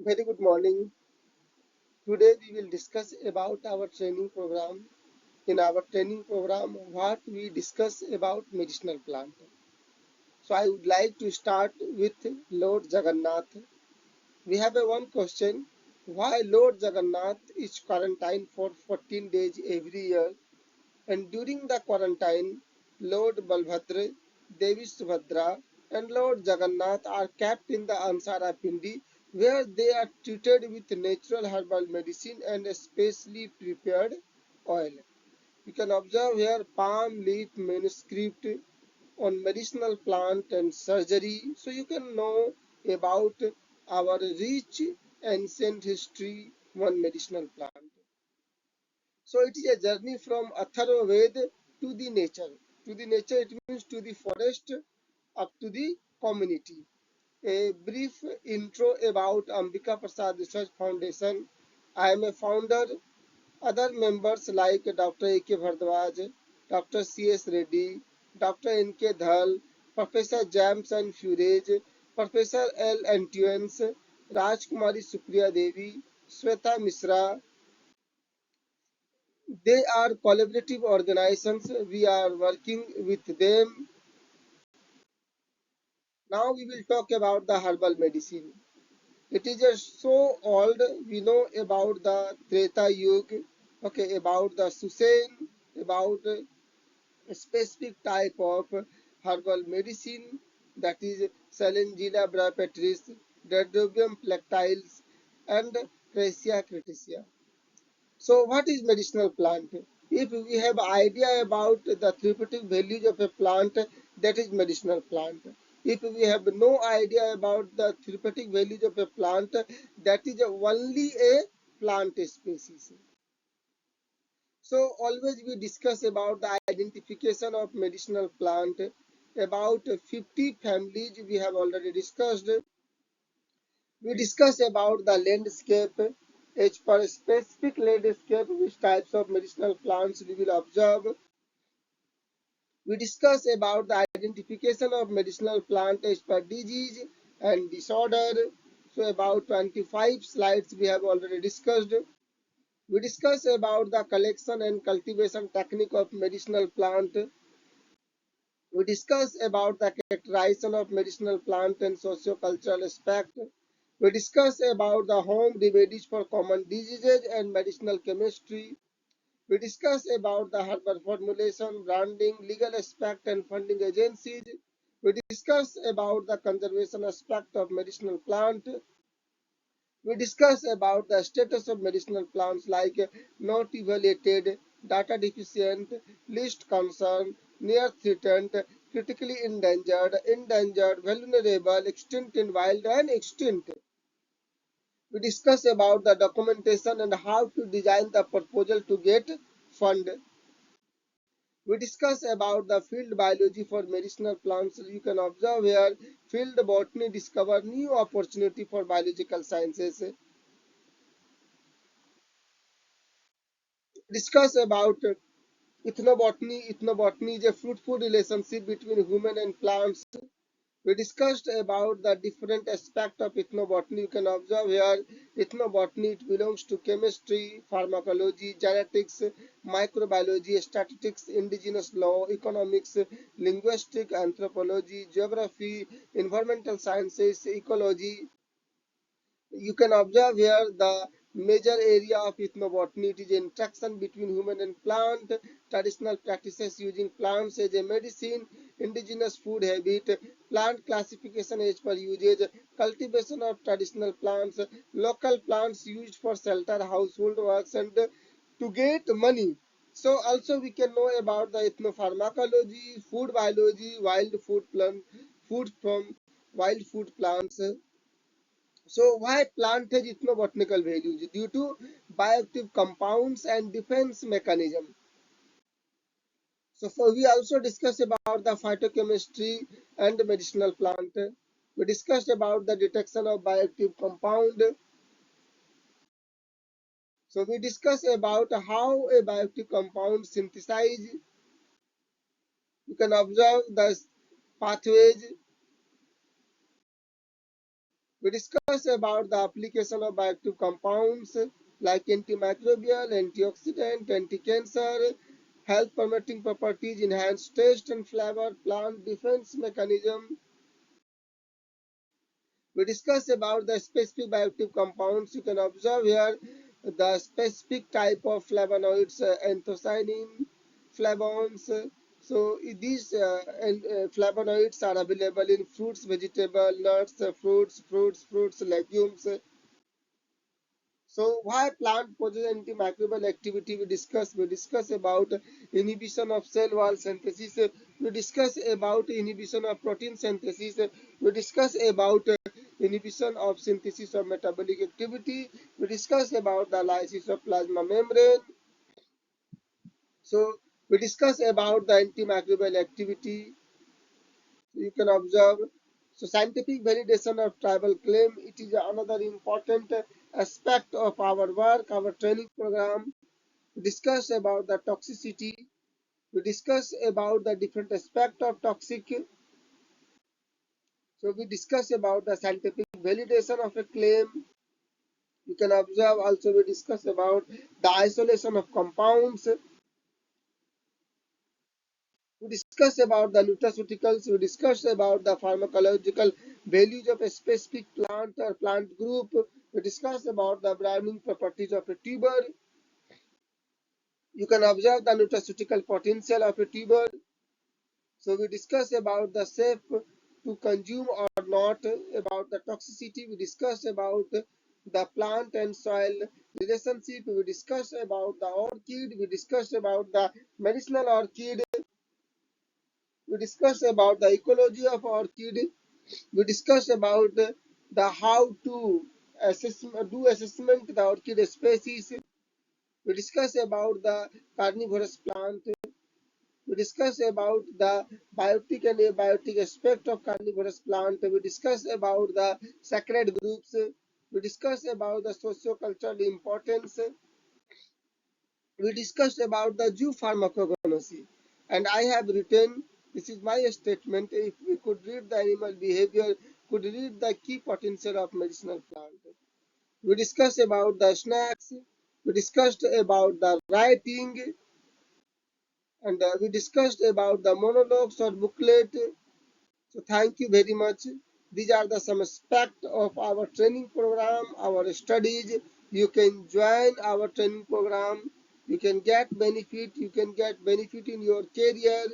Very good morning. Today we will discuss about our training program. In our training program, what we discuss about medicinal plant. So I would like to start with Lord Jagannath. We have a one question. Why Lord Jagannath is quarantined for 14 days every year, and during the quarantine, Lord Balbhadra, Devi Subhadra, and Lord Jagannath are kept in the Ansara Pindi, where they are treated with natural herbal medicine and a specially prepared oil. You can observe here palm leaf manuscript on medicinal plant and surgery, so you can know about our rich ancient history on medicinal plant. So it is a journey from Atharvaved to the nature. To the nature, it means to the forest, up to the community. A brief intro about Ambika Prasad Research Foundation. I am a founder. Other members like Dr. A.K. Bhardwaj, Dr. C.S. Reddy, Dr. N.K. Dhal, Professor James and Furage, Professor L. Antuans, Rajkumari Supriya Devi, Sweta Misra, they are collaborative organizations. We are working with them. Now we will talk about the herbal medicine. It is just so old. We know about the Treta Yuga, okay, about the Susen, about a specific type of herbal medicine that is Salengina brapetris, Dendrobium plectiles, and Crasia criticia. So what is medicinal plant? If we have idea about the therapeutic values of a plant, that is medicinal plant. If we have no idea about the therapeutic values of a plant, that is only a plant species. So always we discuss about the identification of medicinal plant. About 50 families we have already discussed. We discuss about the landscape. As per specific landscape, which types of medicinal plants we will observe. We discuss about the identification of medicinal plant as per disease and disorder. So about 25 slides we have already discussed. We discuss about the collection and cultivation technique of medicinal plant. We discuss about the characterization of medicinal plant and socio-cultural aspect. We discuss about the home remedies for common diseases and medicinal chemistry. We discuss about the herbal formulation, branding, legal aspect and funding agencies. We discuss about the conservation aspect of medicinal plant. We discuss about the status of medicinal plants like not evaluated, data deficient, least concern, near threatened, critically endangered, vulnerable, extinct in wild and extinct. We discuss about the documentation and how to design the proposal to get fund. We discuss about the field biology for medicinal plants. You can observe here field botany discover new opportunity for biological sciences. Discuss about ethnobotany. Ethnobotany is a fruitful relationship between human and plants. We discussed about the different aspect of ethnobotany. You can observe here ethnobotany, it belongs to chemistry, pharmacology, genetics, microbiology, statistics, indigenous law, economics, linguistic, anthropology, geography, environmental sciences, ecology. You can observe here the major area of ethnobotany. It is interaction between human and plant, traditional practices using plants as a medicine, indigenous food habit, plant classification as per usage, cultivation of traditional plants, local plants used for shelter, household works, and to get money. So also we can know about the ethnopharmacology, food biology, wild food plant, food from wild food plants. So why plant has ethnobotanical values? Due to bioactive compounds and defense mechanism. So we also discussed about the phytochemistry and the medicinal plant. We discussed about the detection of bioactive compound. So we discussed about how a bioactive compound synthesize. You can observe the pathways. We discuss about the application of bioactive compounds like antimicrobial, antioxidant, anti-cancer, health promoting properties, enhanced taste and flavor, plant defense mechanism. We discuss about the specific bioactive compounds. You can observe here the specific type of flavonoids, anthocyanin, flavones. So these flavonoids are available in fruits, vegetable, nuts, fruits, legumes. So why plant possess antimicrobial activity? We discuss about inhibition of cell wall synthesis. We discuss about inhibition of protein synthesis. We discuss about inhibition of synthesis of metabolic activity. We discuss about the lysis of plasma membrane. So we discuss about the antimicrobial activity. You can observe. So scientific validation of tribal claim, it is another important aspect of our work, our training program. We discuss about the toxicity. We discuss about the different aspect of toxic. So we discuss about the scientific validation of a claim. You can observe also we discuss about the isolation of compounds. We discuss about the nutraceuticals. We discuss about the pharmacological values of a specific plant or plant group. We discuss about the browning properties of a tuber. You can observe the nutraceutical potential of a tuber. So we discuss about the safe to consume or not, about the toxicity. We discuss about the plant and soil relationship. We discuss about the orchid. We discuss about the medicinal orchid. We discuss about the ecology of orchid. We discuss about the how to do assessment the orchid species. We discuss about the carnivorous plant. We discuss about the biotic and abiotic aspect of carnivorous plant. We discuss about the sacred groups. We discuss about the socio-cultural importance. We discussed about the zoopharmacognosy, and I have written, this is my statement, if we could read the animal behavior, could read the key potential of medicinal plant. We discussed about the snacks, we discussed about the writing, and we discussed about the monologues or booklet. So thank you very much. These are the some aspect of our training program, our studies. You can join our training program. You can get benefit. You can get benefit in your career.